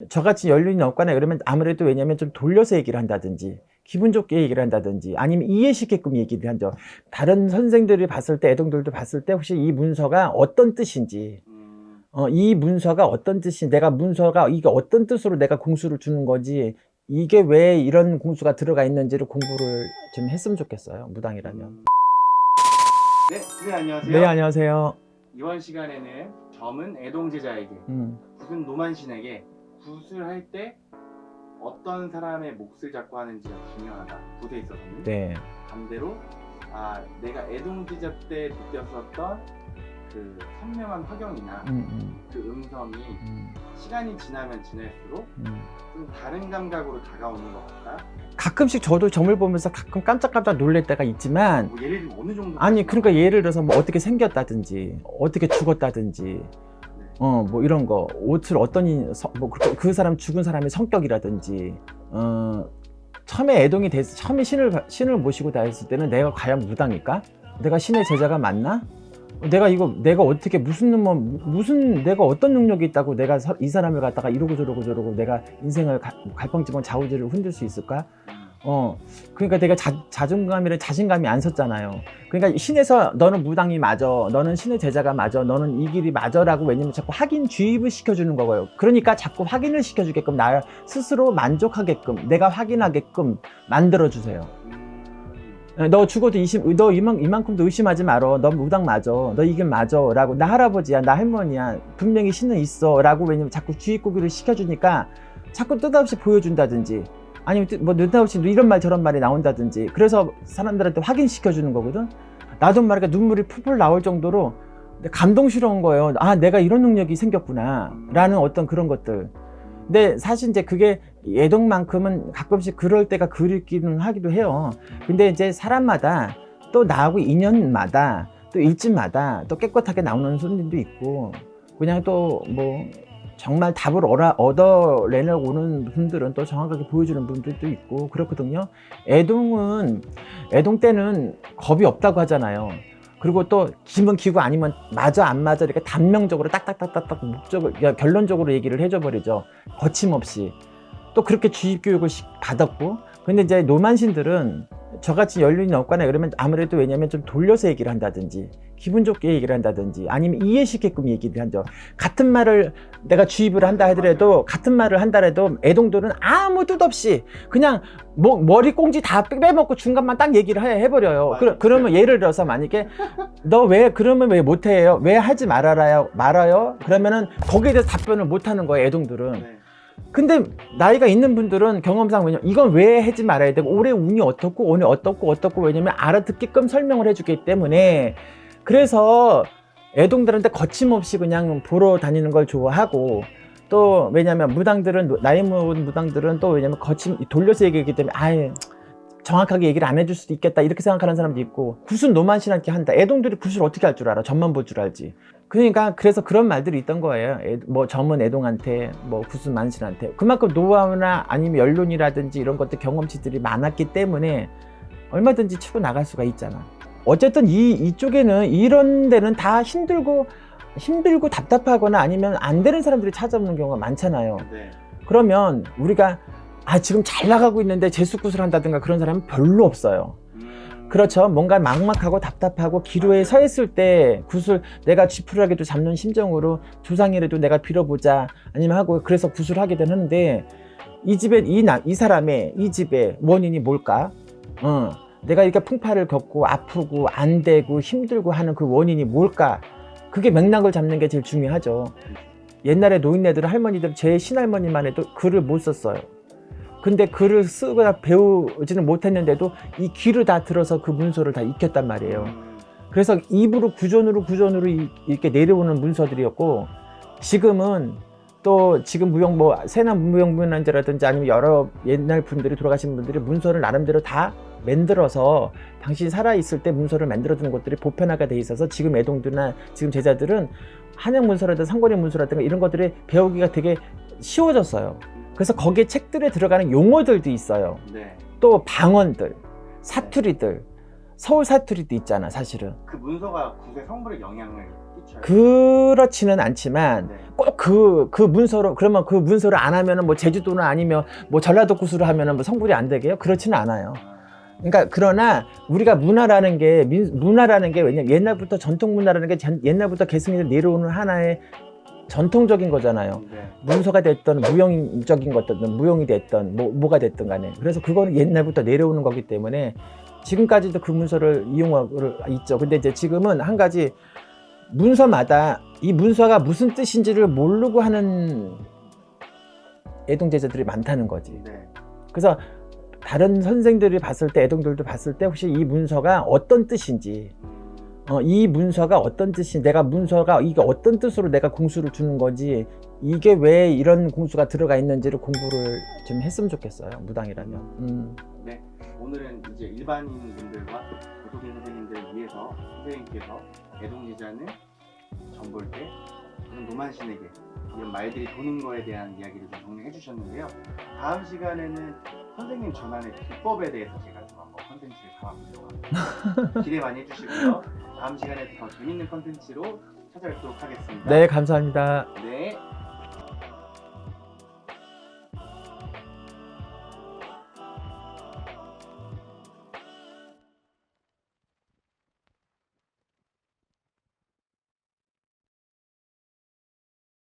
저같이 연륜이 없거나 그러면 아무래도 왜냐면 좀 돌려서 얘기를 한다든지 기분 좋게 얘기를 한다든지 아니면 이해시키게끔 얘기를 하죠. 다른 선생들이 봤을 때 애동들도 봤을 때 혹시 이 문서가 어떤 뜻인지 이 문서가 어떤 뜻인지 내가 문서가 이게 어떤 뜻으로 내가 공수를 주는 건지 이게 왜 이런 공수가 들어가 있는지를 공부를 좀 했으면 좋겠어요. 무당이라면. 네, 선생님 안녕하세요. 네, 안녕하세요. 이번 시간에는 점은 애동제자에게 굿은 노만신에게 굿을 할 때 어떤 사람의 몫을 잡고 하는지가 중요하다. 굿에 있어서는. 네. 반대로 내가 애동제자 때 느꼈었던 그 선명한 화경이나 그 음성이 시간이 지나면 지날수록 좀 다른 감각으로 다가오는 것 같다. 가끔씩 저도 점을 보면서 가끔 깜짝깜짝 놀랄 때가 있지만 뭐 예를 들면 어느 정도? 아니 그러니까 예를 들어서 뭐 어떻게 생겼다든지 어떻게 죽었다든지 뭐 이런 거 옷을 어떤 뭐 그 사람 죽은 사람의 성격이라든지 처음에 애동이 돼서 처음에 신을 모시고 다녔을 때는 내가 과연 무당일까? 내가 신의 제자가 맞나? 내가 어떻게 무슨 내가 어떤 능력이 있다고 내가 이 사람을 갖다가 이러고 저러고 내가 인생을 갈팡질팡 좌우지를 흔들 수 있을까? 그러니까 내가 자존감이랑 자신감이 안 섰잖아요. 그러니까 신에서 너는 무당이 맞아, 너는 신의 제자가 맞아, 너는 이 길이 맞아라고 왜냐면 자꾸 확인 주입을 시켜주는 거예요. 그러니까 자꾸 확인을 시켜주게끔 나 스스로 만족하게끔 내가 확인하게끔 만들어주세요. 너 죽어도 너 이만큼도 의심하지 말어. 너 무당 맞아. 너 이게 맞아. 라고. 나 할아버지야. 나 할머니야. 분명히 신은 있어. 라고 왜냐면 자꾸 주입구기를 시켜주니까 자꾸 뜻없이 보여준다든지 아니면 뭐 느닷없이 이런 말 저런 말이 나온다든지 그래서 사람들한테 확인시켜주는 거거든. 나도 말이야 눈물이 풀풀 나올 정도로 감동스러운 거예요. 아, 내가 이런 능력이 생겼구나. 라는 어떤 그런 것들. 근데 사실 이제 그게 애동만큼은 가끔씩 그럴 때가 그립기는 하기도 해요. 근데 이제 사람마다 또 나하고 인연마다 또 일집마다 또 깨끗하게 나오는 손님도 있고 그냥 또 뭐 정말 답을 얻어내려고 오는 분들은 또 정확하게 보여주는 분들도 있고 그렇거든요. 애동 때는 겁이 없다고 하잖아요. 그리고 또 기면 기고 아니면 맞아 안 맞아 이렇게 단명적으로 딱딱딱딱딱 결론적으로 얘기를 해줘 버리죠. 거침없이. 또 그렇게 주입 교육을 받았고 근데 이제 노만신들은 저같이 연륜이 없거나 그러면 아무래도 왜냐면 좀 돌려서 얘기를 한다든지 기분 좋게 얘기를 한다든지 아니면 이해시키게끔 얘기를 하죠. 같은 말을 내가 주입을 한다 하더라도 같은 말을 한다 해도 애동들은 아무 뜻 없이 그냥 머리 꽁지 다 빼먹고 중간만 딱 얘기를 해버려요. 그러면 예를 들어서 만약에 그러면 왜 못해요? 왜 하지 말아요? 그러면은 거기에 대해서 답변을 못하는 거예요, 애동들은. 근데 나이가 있는 분들은 경험상 왜냐면 이건 왜 하지 말아야 되고 올해 운이 어떻고 오늘 어떻고 왜냐면 알아듣게끔 설명을 해주기 때문에 그래서 애동들한테 거침없이 그냥 보러 다니는 걸 좋아하고 또 왜냐면 나이 먹은 무당들은 또 왜냐면 돌려서 얘기하기 때문에 아예 정확하게 얘기를 안 해줄 수도 있겠다 이렇게 생각하는 사람도 있고 굿은 노만신한테 한다. 애동들이 굿을 어떻게 할 줄 알아? 점만 볼 줄 알지. 그러니까 그래서 그런 말들이 있던 거예요. 뭐 점은 애동한테 뭐 굿은 만신한테 그만큼 노하우나 아니면 연륜이라든지 이런 것들 경험치들이 많았기 때문에 얼마든지 치고 나갈 수가 있잖아. 어쨌든 이쪽에는 이런 데는 다 힘들고 답답하거나 아니면 안 되는 사람들이 찾아오는 경우가 많잖아요. 그러면 우리가 지금 잘 나가고 있는데 재수굿을 한다든가 그런 사람은 별로 없어요. 그렇죠. 뭔가 막막하고 답답하고 기로에 서 있을 때 굿을 내가 쥐푸르하게도 잡는 심정으로 조상이라도 내가 빌어보자 아니면 하고 그래서 굿을 하게 되는데 이 사람의 이 집의 원인이 뭘까? 내가 이렇게 풍파를 겪고 아프고 안 되고 힘들고 하는 그 원인이 뭘까? 그게 맥락을 잡는 게 제일 중요하죠. 옛날에 노인네들 할머니들 제 신할머니만 해도 글을 못 썼어요. 근데 글을 쓰거나 배우지는 못했는데도 이 귀를 다 들어서 그 문서를 다 익혔단 말이에요. 그래서 입으로 구전으로 이렇게 내려오는 문서들이었고 지금 세남 무형문환자라든지 아니면 여러 옛날 분들이 돌아가신 분들이 문서를 나름대로 다 만들어서 당신이 살아있을 때 문서를 만들어두는 것들이 보편화가 돼 있어서 지금 애동들이나 지금 제자들은 한양 문서라든가 상고리 문서라든가 이런 것들이 배우기가 되게 쉬워졌어요. 그래서 거기에 책들에 들어가는 용어들도 있어요. 또 방언들, 사투리들, 서울 사투리도 있잖아 사실은. 그 문서가 굿의 성불에 영향을 그쵸. 그렇지는 않지만 네. 꼭 그 문서로 그러면 그 문서를 안 하면은 뭐 제주도나 아니면 뭐 전라도 구수를 하면은 뭐 성불이 안 되게요? 그렇지는 않아요. 그러니까 그러나 우리가 문화라는 게 왜냐면 옛날부터 전통 문화라는 게 옛날부터 계승해서 내려오는 하나의 전통적인 거잖아요. 네. 문서가 됐던 무용적인 것든 무용이 됐던 뭐가 됐든 간에 그래서 그거는 옛날부터 내려오는 거기 때문에 지금까지도 그 문서를 이용하고 있죠. 근데 이제 지금은 한 가지 문서마다 이 문서가 무슨 뜻인지를 모르고 하는 애동제자들이 많다는 거지. 네. 그래서 다른 선생들이 봤을 때 애동들도 봤을 때 혹시 이 문서가 어떤 뜻인지 이 문서가 어떤 뜻인지 내가 문서가 이게 어떤 뜻으로 내가 공수를 주는 건지 이게 왜 이런 공수가 들어가 있는지를 공부를 좀 했으면 좋겠어요. 무당이라면. 네. 오늘은 이제 일반인분들과 도토리 선생님들을 위해서 선생님께서 애동제자는 전볼때 그런 노만신에게 이런 말들이 도는 거에 대한 이야기를 좀 정리해 주셨는데요. 다음 시간에는 선생님 전환의 비법에 대해서 제가 좀 한번 컨텐츠를 담아보려고 합니다. 기대 많이 해주시고요. 다음 시간에 더 재밌는 컨텐츠로 찾아뵙도록 하겠습니다. 네, 감사합니다. 네.